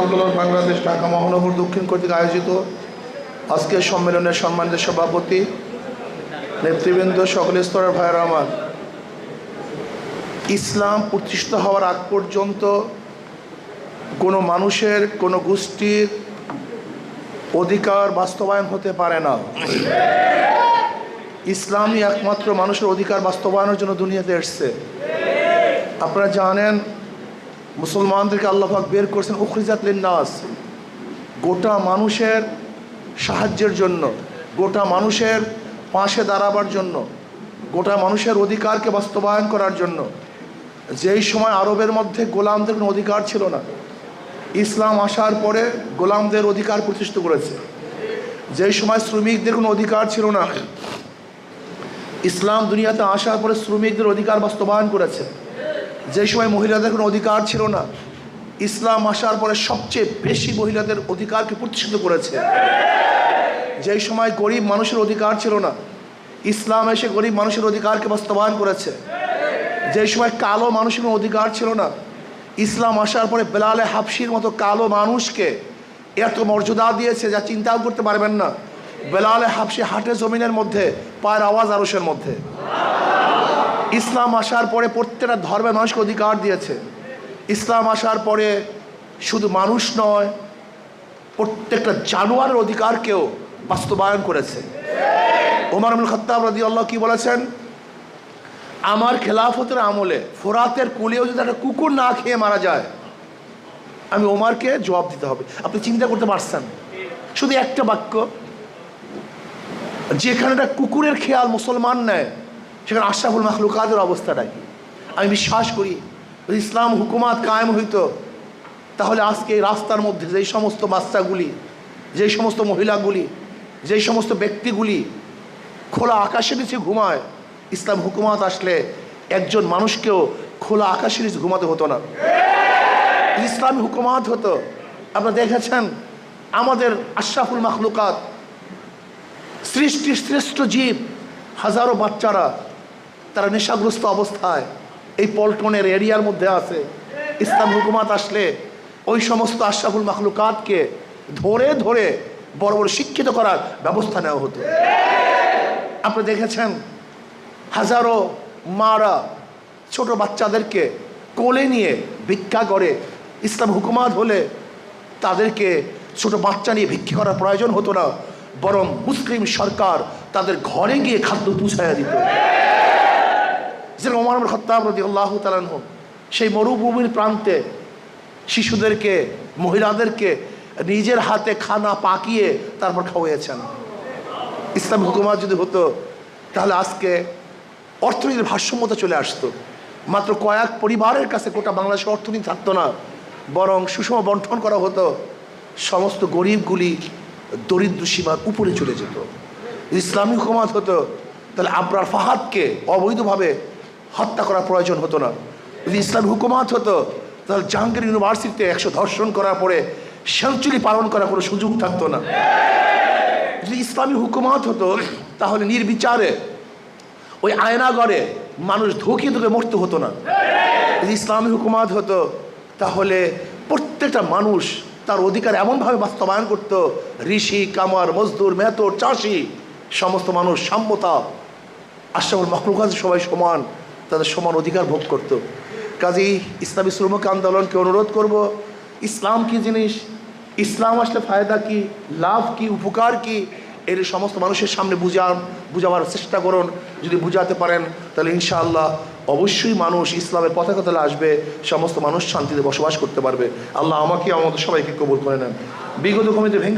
আন্দোলন বাংলাদেশ ঢাকা মহানগর দক্ষিণ কর্তৃক আয়োজিত আজকের সম্মেলনের সম্মানিত সভাপতি নেতৃবৃন্দ, সকল স্তরের ভাইয়েরা আমার, ইসলাম প্রতিষ্ঠিত হওয়ার আগ পর্যন্ত কোনো মানুষের কোনো গোষ্ঠীর অধিকার বাস্তবায়ন হতে পারে না। ইসলামই একমাত্র মানুষের অধিকার বাস্তবায়নের জন্য দুনিয়াতে এসছে। আপনারা জানেন, মুসলমানদেরকে আল্লাহ পাক বের করছেন উখরিজাত লিন্নাস, গোটা মানুষের সাহায্যের জন্য, গোটা মানুষের পাশে দাঁড়াবার জন্য, গোটা মানুষের অধিকারকে বাস্তবায়ন করার জন্য। যেই সময় আরবের মধ্যে গোলামদের কোনো অধিকার ছিল না, ইসলাম আসার পরে গোলামদের অধিকার প্রতিষ্ঠিত করেছে। যেই সময় শ্রমিকদের কোনো অধিকার ছিল না, ইসলাম দুনিয়াতে আসার পরে শ্রমিকদের অধিকার বাস্তবায়ন করেছে। যে সময় মহিলাদের কোনো অধিকার ছিল না, ইসলাম আসার পরে সবচেয়ে বেশি মহিলাদের অধিকারকে প্রতিষ্ঠিত করেছে। যেই সময় গরিব মানুষের অধিকার ছিল না, ইসলাম এসে গরিব মানুষের অধিকারকে বাস্তবায়ন করেছে। যেই সময় কালো মানুষের কোনো অধিকার ছিল না, ইসলাম আসার পরে বেলালে হাবশির মতো কালো মানুষকে এত মর্যাদা দিয়েছে যা চিন্তাও করতে পারবেন না। বেলালে হাবশি হাটে জমিনের মধ্যে, পায়ের আওয়াজ আরশের মধ্যে। ইসলাম আসার পরে প্রত্যেকটা ধর্মের মানুষকে অধিকার দিয়েছে। ইসলাম আসার পরে শুধু মানুষ নয়, প্রত্যেকটা জানোয়ারের অধিকারকেও বাস্তবায়ন করেছে। ওমর ইবনে খাত্তাব রাদিয়াল্লাহু কি বলেছেন? আমার খেলাফতের আমলে ফোরাতের কুলেও যদি একটা কুকুর না খেয়ে মারা যায়, আমি ওমরকে জবাব দিতে হবে। আপনি চিন্তা করতে পারছেন? শুধু একটা বাক্য, যেখানে একটা কুকুরের খেয়াল মুসলমান নেয়, সেখানে আশরাফুল মাখলুকাতের অবস্থাটা কি? আমি বিশ্বাস করি যদি ইসলাম হুকুমাত কায়েম হইতো, তাহলে আজকে এই রাস্তার মধ্যে যেই সমস্ত বাচ্চাগুলি, যেই সমস্ত মহিলাগুলি, যেই সমস্ত ব্যক্তিগুলি খোলা আকাশের নিচে ঘুমায়, ইসলাম হুকুমাত আসলে একজন মানুষকেও খোলা আকাশের নিচে ঘুমাতে হতো না। ইসলামী হুকুমাত হতো। আপনারা দেখেছেন, আমাদের আশরাফুল মাখলুকাত, সৃষ্টির শ্রেষ্ঠ জীব, হাজারো বাচ্চারা তারা নেশাগ্রস্ত অবস্থায় এই পল্টনের এরিয়ার মধ্যে আছে। ইসলাম হুকুমাত আসলে ওই সমস্ত আশরাফুল মাখলুকাতকে ধরে ধরে বড় বড় শিক্ষিত করার ব্যবস্থা নেওয়া হতো। আপনারা দেখেছেন, হাজারো মারা ছোট বাচ্চাদেরকে কোলে নিয়ে ভিক্ষা করে। ইসলাম হুকুমাত হলে তাদেরকে ছোট বাচ্চা নিয়ে ভিক্ষা করার প্রয়োজন হতো না, বরং মুসলিম সরকার তাদের ঘরে গিয়ে খাদ্য পৌঁছাইয়া দিত। যেরকম ওমর ইবনে খাত্তাব রাদিয়াল্লাহু তাআলা আনহু সেই মরুভূমির প্রান্তে শিশুদেরকে, মহিলাদেরকে নিজের হাতে খানা পাকিয়ে তারপর খাওয়াইয়েছেন। ইসলাম হুকুমাত যদি হতো, তাহলে আজকে অর্থনীতির ভারসাম্যতা চলে আসতো। মাত্র কয়েক পরিবারের কাছে গোটা বাংলাদেশের অর্থনীতি থাকতো না, বরং সুষম বন্টন করা হতো। সমস্ত গরিবগুলি দরিদ্র সীমার উপরে চলে যেত। ইসলামী হুকুমাত হতো, তাহলে আবরার ফাহাদকে অবৈধভাবে হত্যা করার প্রয়োজন হতো না। যদি ইসলামী হুকুমাত হতো, তাহলে জাহাঙ্গীর ইউনিভার্সিটিতে 100 ধর্ষণ করার পরে সেঞ্চুরি পালন করার কোনো সুযোগ থাকতো না। যদি ইসলামী হুকুমাত হতো, তাহলে নির্বিচারে ওই আয়নাগরে মানুষ ধুকে ধুকে মরতে হতো না। যদি ইসলামী হুকুমাত হতো, তাহলে প্রত্যেকটা মানুষ তার অধিকার এমনভাবে বাস্তবায়ন করত, ঋষি, কামার, মজদুর, মেহতর, চাষি, সমস্ত মানুষ সাম্যতা, আশরাফুল মাখলুকাত সবাই সমান, তাদের সমান অধিকার ভোগ করত। কাজেই ইসলামী শ্রমিক আন্দোলনকে অনুরোধ করব, ইসলাম কি জিনিস, ইসলাম আসলে ফায়দা কি, লাভ কি, উপকার কি, এর সমস্ত মানুষের সামনে বুঝাবার চেষ্টা করুন। যদি বুঝাতে পারেন, তাহলে ইনশাআল্লাহ অবশ্যই মানুষ ইসলামের পতাকা তলে আসবে, সমস্ত মানুষ শান্তিতে বসবাস করতে পারবে। আল্লাহ আমাকে, আমাদের সবাইকে কবুল করে নেন। বিগত কমিটি ভেঙে